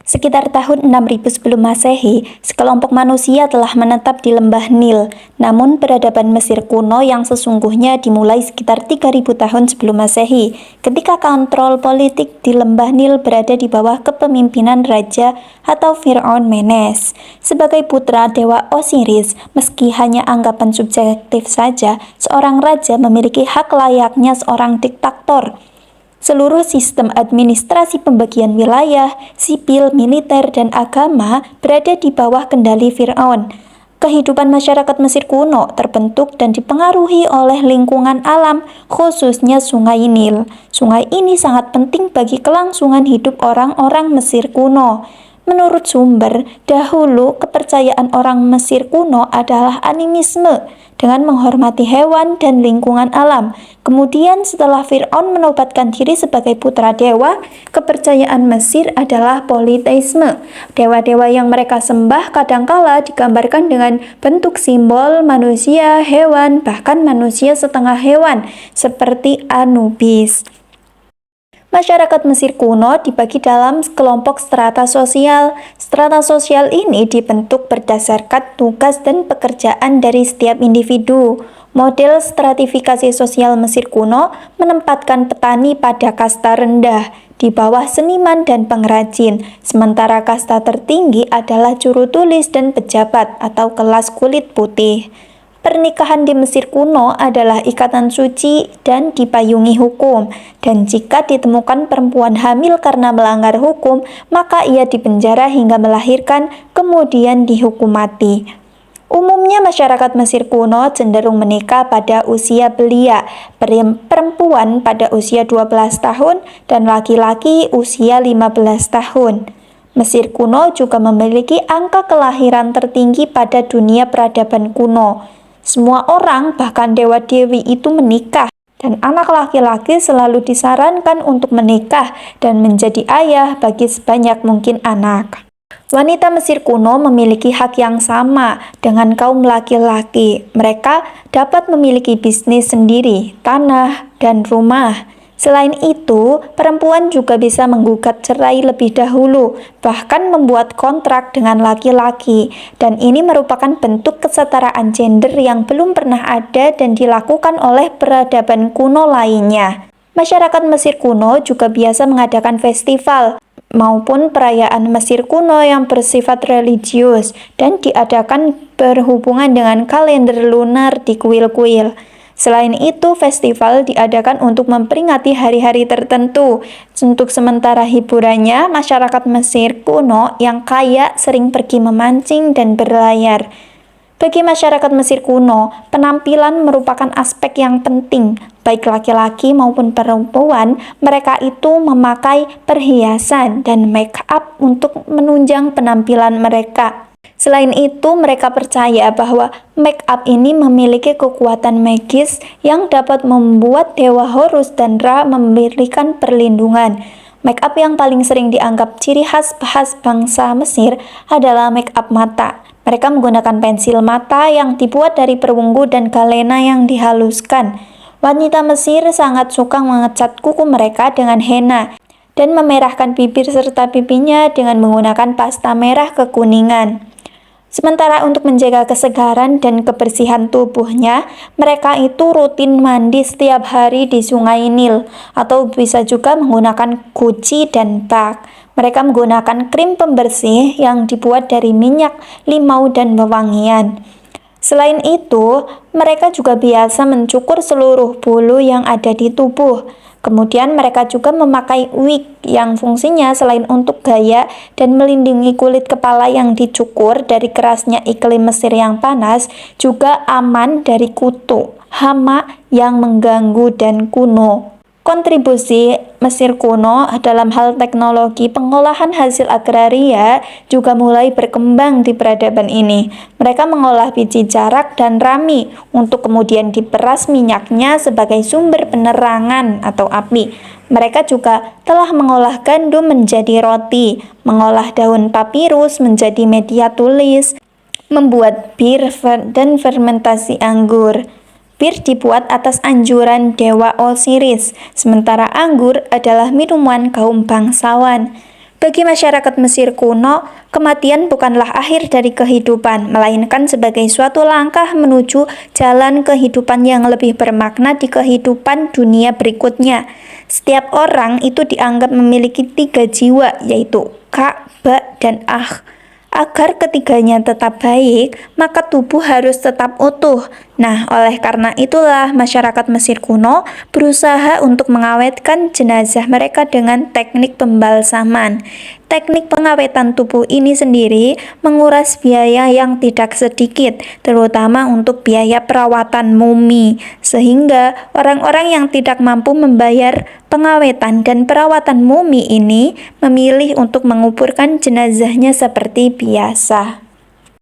Sekitar tahun 6000 sebelum Masehi, sekelompok manusia telah menetap di lembah Nil. Namun peradaban Mesir kuno yang sesungguhnya dimulai sekitar 3000 tahun sebelum Masehi, ketika kontrol politik di lembah Nil berada di bawah kepemimpinan Raja atau Fir'aun Menes. Sebagai putra dewa Osiris, meski hanya anggapan subjektif saja, seorang raja memiliki hak layaknya seorang diktator. Seluruh sistem administrasi pembagian wilayah, sipil, militer, dan agama berada di bawah kendali Fir'aun. Kehidupan masyarakat Mesir kuno terbentuk dan dipengaruhi oleh lingkungan alam, khususnya Sungai Nil. Sungai ini sangat penting bagi kelangsungan hidup orang-orang Mesir kuno. Menurut sumber, dahulu kepercayaan orang Mesir kuno adalah animisme dengan menghormati hewan dan lingkungan alam. Kemudian setelah Fir'aun menobatkan diri sebagai putra dewa, kepercayaan Mesir adalah politeisme. Dewa-dewa yang mereka sembah kadangkala digambarkan dengan bentuk simbol manusia, hewan, bahkan manusia setengah hewan, seperti Anubis. Masyarakat Mesir kuno dibagi dalam kelompok strata sosial. Strata sosial ini dibentuk berdasarkan tugas dan pekerjaan dari setiap individu. Model stratifikasi sosial Mesir kuno menempatkan petani pada kasta rendah, di bawah seniman dan pengrajin, sementara kasta tertinggi adalah juru tulis dan pejabat atau kelas kulit putih. Pernikahan di Mesir kuno adalah ikatan suci dan dipayungi hukum, dan jika ditemukan perempuan hamil karena melanggar hukum, maka ia dipenjara hingga melahirkan, kemudian dihukum mati. Umumnya masyarakat Mesir kuno cenderung menikah pada usia belia, perempuan pada usia 12 tahun dan laki-laki usia 15 tahun. Mesir kuno juga memiliki angka kelahiran tertinggi pada dunia peradaban kuno. Semua orang, bahkan dewa-dewi itu menikah, dan anak laki-laki selalu disarankan untuk menikah dan menjadi ayah bagi sebanyak mungkin anak. Wanita Mesir kuno memiliki hak yang sama dengan kaum laki-laki. Mereka dapat memiliki bisnis sendiri, tanah, dan rumah. Selain itu, perempuan juga bisa menggugat cerai lebih dahulu, bahkan membuat kontrak dengan laki-laki, dan ini merupakan bentuk kesetaraan gender yang belum pernah ada dan dilakukan oleh peradaban kuno lainnya. Masyarakat Mesir kuno juga biasa mengadakan festival maupun perayaan Mesir kuno yang bersifat religius dan diadakan berhubungan dengan kalender lunar di kuil-kuil. Selain itu, festival diadakan untuk memperingati hari-hari tertentu. Untuk sementara hiburannya, masyarakat Mesir kuno yang kaya sering pergi memancing dan berlayar. Bagi masyarakat Mesir kuno, penampilan merupakan aspek yang penting. Baik laki-laki maupun perempuan, mereka itu memakai perhiasan dan make up untuk menunjang penampilan mereka. Selain itu, mereka percaya bahwa make up ini memiliki kekuatan magis yang dapat membuat Dewa Horus dan Ra memberikan perlindungan. Make up yang paling sering dianggap ciri khas bangsa Mesir adalah make up mata. Mereka menggunakan pensil mata yang dibuat dari perunggu dan galena yang dihaluskan. Wanita Mesir sangat suka mengecat kuku mereka dengan henna dan memerahkan bibir serta pipinya dengan menggunakan pasta merah kekuningan. Sementara untuk menjaga kesegaran dan kebersihan tubuhnya, mereka itu rutin mandi setiap hari di Sungai Nil, atau bisa juga menggunakan guci dan bak. Mereka menggunakan krim pembersih yang dibuat dari minyak, limau, dan wewangian. Selain itu, mereka juga biasa mencukur seluruh bulu yang ada di tubuh. Kemudian mereka juga memakai wig yang fungsinya selain untuk gaya dan melindungi kulit kepala yang dicukur dari kerasnya iklim Mesir yang panas, juga aman dari kutu, hama yang mengganggu dan kuno. Kontribusi Mesir kuno dalam hal teknologi pengolahan hasil agraria juga mulai berkembang di peradaban ini. Mereka mengolah biji jarak dan rami untuk kemudian diperas minyaknya sebagai sumber penerangan atau api. Mereka juga telah mengolah gandum menjadi roti, mengolah daun papirus menjadi media tulis, membuat bir dan fermentasi anggur. Bir dibuat atas anjuran Dewa Osiris, sementara anggur adalah minuman kaum bangsawan. Bagi masyarakat Mesir kuno, kematian bukanlah akhir dari kehidupan, melainkan sebagai suatu langkah menuju jalan kehidupan yang lebih bermakna di kehidupan dunia berikutnya. Setiap orang itu dianggap memiliki 3 jiwa, yaitu Ka, Ba, dan Ah. Agar ketiganya tetap baik, maka tubuh harus tetap utuh. Nah, oleh karena itulah masyarakat Mesir kuno berusaha untuk mengawetkan jenazah mereka dengan teknik pembalsaman. Teknik pengawetan tubuh ini sendiri menguras biaya yang tidak sedikit, terutama untuk biaya perawatan mumi, sehingga orang-orang yang tidak mampu membayar pengawetan dan perawatan mumi ini memilih untuk menguburkan jenazahnya seperti biasa.